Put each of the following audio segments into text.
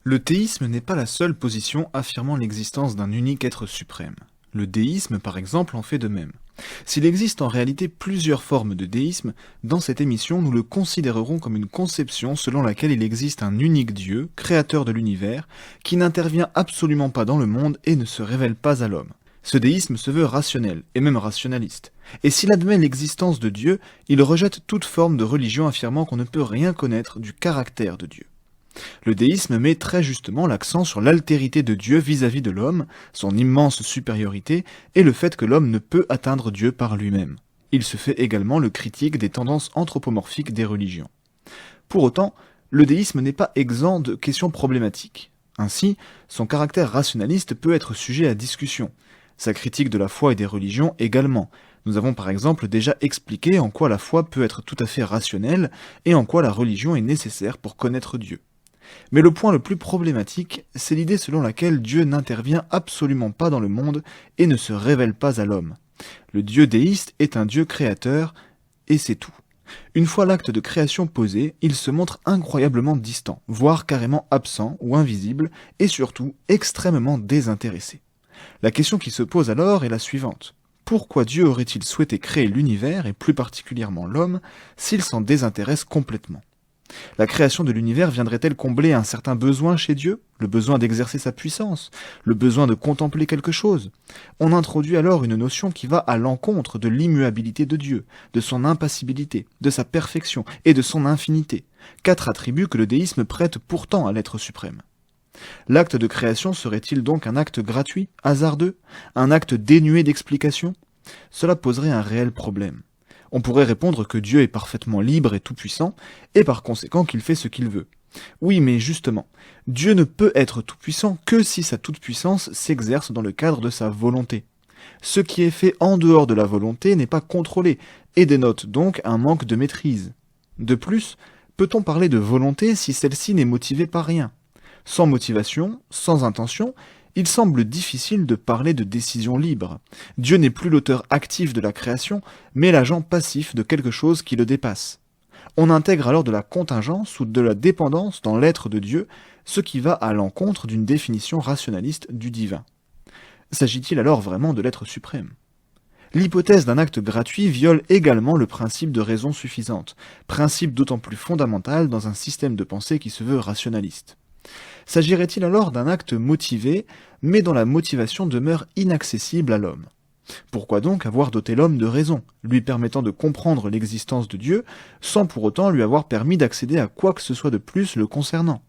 Le théisme n'est pas la seule position affirmant l'existence d'un unique être suprême. Le déisme, par exemple, en fait de même. S'il existe en réalité plusieurs formes de déisme, dans cette émission, nous le considérerons comme une conception selon laquelle il existe un unique Dieu, créateur de l'univers, qui n'intervient absolument pas dans le monde et ne se révèle pas à l'homme. Ce déisme se veut rationnel, et même rationaliste. Et s'il admet l'existence de Dieu, il rejette toute forme de religion affirmant qu'on ne peut rien connaître du caractère de Dieu. Le déisme met très justement l'accent sur l'altérité de Dieu vis-à-vis de l'homme, son immense supériorité, et le fait que l'homme ne peut atteindre Dieu par lui-même. Il se fait également le critique des tendances anthropomorphiques des religions. Pour autant, le déisme n'est pas exempt de questions problématiques. Ainsi, son caractère rationaliste peut être sujet à discussion. Sa critique de la foi et des religions également. Nous avons par exemple déjà expliqué en quoi la foi peut être tout à fait rationnelle et en quoi la religion est nécessaire pour connaître Dieu. Mais le point le plus problématique, c'est l'idée selon laquelle Dieu n'intervient absolument pas dans le monde et ne se révèle pas à l'homme. Le Dieu déiste est un Dieu créateur, et c'est tout. Une fois l'acte de création posé, il se montre incroyablement distant, voire carrément absent ou invisible, et surtout extrêmement désintéressé. La question qui se pose alors est la suivante. Pourquoi Dieu aurait-il souhaité créer l'univers, et plus particulièrement l'homme, s'il s'en désintéresse complètement ? La création de l'univers viendrait-elle combler un certain besoin chez Dieu, le besoin d'exercer sa puissance, le besoin de contempler quelque chose? On introduit alors une notion qui va à l'encontre de l'immuabilité de Dieu, de son impassibilité, de sa perfection et de son infinité, quatre attributs que le déisme prête pourtant à l'être suprême. L'acte de création serait-il donc un acte gratuit, hasardeux, un acte dénué d'explication? Cela poserait un réel problème. On pourrait répondre que Dieu est parfaitement libre et tout-puissant, et par conséquent qu'il fait ce qu'il veut. Oui, mais justement, Dieu ne peut être tout-puissant que si sa toute-puissance s'exerce dans le cadre de sa volonté. Ce qui est fait en dehors de la volonté n'est pas contrôlé, et dénote donc un manque de maîtrise. De plus, peut-on parler de volonté si celle-ci n'est motivée par rien? Sans motivation, sans intention, il semble difficile de parler de décision libre. Dieu n'est plus l'auteur actif de la création, mais l'agent passif de quelque chose qui le dépasse. On intègre alors de la contingence ou de la dépendance dans l'être de Dieu, ce qui va à l'encontre d'une définition rationaliste du divin. S'agit-il alors vraiment de l'être suprême? L'hypothèse d'un acte gratuit viole également le principe de raison suffisante, principe d'autant plus fondamental dans un système de pensée qui se veut rationaliste. S'agirait-il alors d'un acte motivé, mais dont la motivation demeure inaccessible à l'homme? Pourquoi donc avoir doté l'homme de raison, lui permettant de comprendre l'existence de Dieu, sans pour autant lui avoir permis d'accéder à quoi que ce soit de plus le concernant?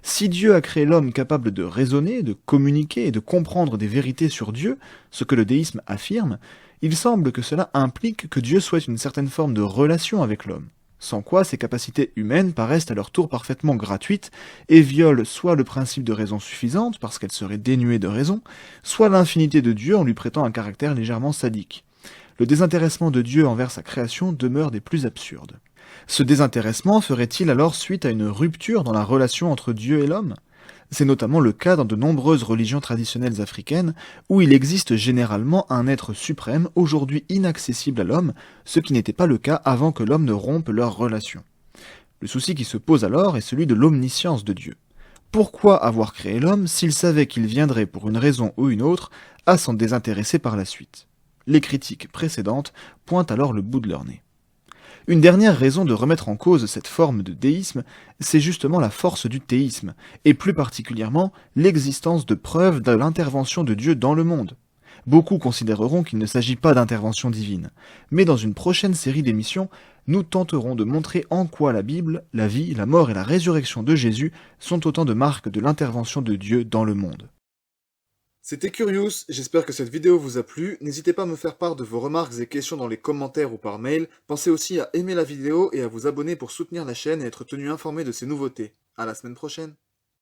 Si Dieu a créé l'homme capable de raisonner, de communiquer et de comprendre des vérités sur Dieu, ce que le déisme affirme, il semble que cela implique que Dieu souhaite une certaine forme de relation avec l'homme. Sans quoi ces capacités humaines paraissent à leur tour parfaitement gratuites et violent soit le principe de raison suffisante, parce qu'elles seraient dénuées de raison, soit l'infinité de Dieu en lui prêtant un caractère légèrement sadique. Le désintéressement de Dieu envers sa création demeure des plus absurdes. Ce désintéressement ferait-il alors suite à une rupture dans la relation entre Dieu et l'homme? C'est notamment le cas dans de nombreuses religions traditionnelles africaines, où il existe généralement un être suprême, aujourd'hui inaccessible à l'homme, ce qui n'était pas le cas avant que l'homme ne rompe leur relation. Le souci qui se pose alors est celui de l'omniscience de Dieu. Pourquoi avoir créé l'homme s'il savait qu'il viendrait pour une raison ou une autre à s'en désintéresser par la suite? Les critiques précédentes pointent alors le bout de leur nez. Une dernière raison de remettre en cause cette forme de déisme, c'est justement la force du théisme, et plus particulièrement l'existence de preuves de l'intervention de Dieu dans le monde. Beaucoup considéreront qu'il ne s'agit pas d'intervention divine, mais dans une prochaine série d'émissions, nous tenterons de montrer en quoi la Bible, la vie, la mort et la résurrection de Jésus sont autant de marques de l'intervention de Dieu dans le monde. C'était Curious, j'espère que cette vidéo vous a plu, n'hésitez pas à me faire part de vos remarques et questions dans les commentaires ou par mail, pensez aussi à aimer la vidéo et à vous abonner pour soutenir la chaîne et être tenu informé de ses nouveautés. À la semaine prochaine.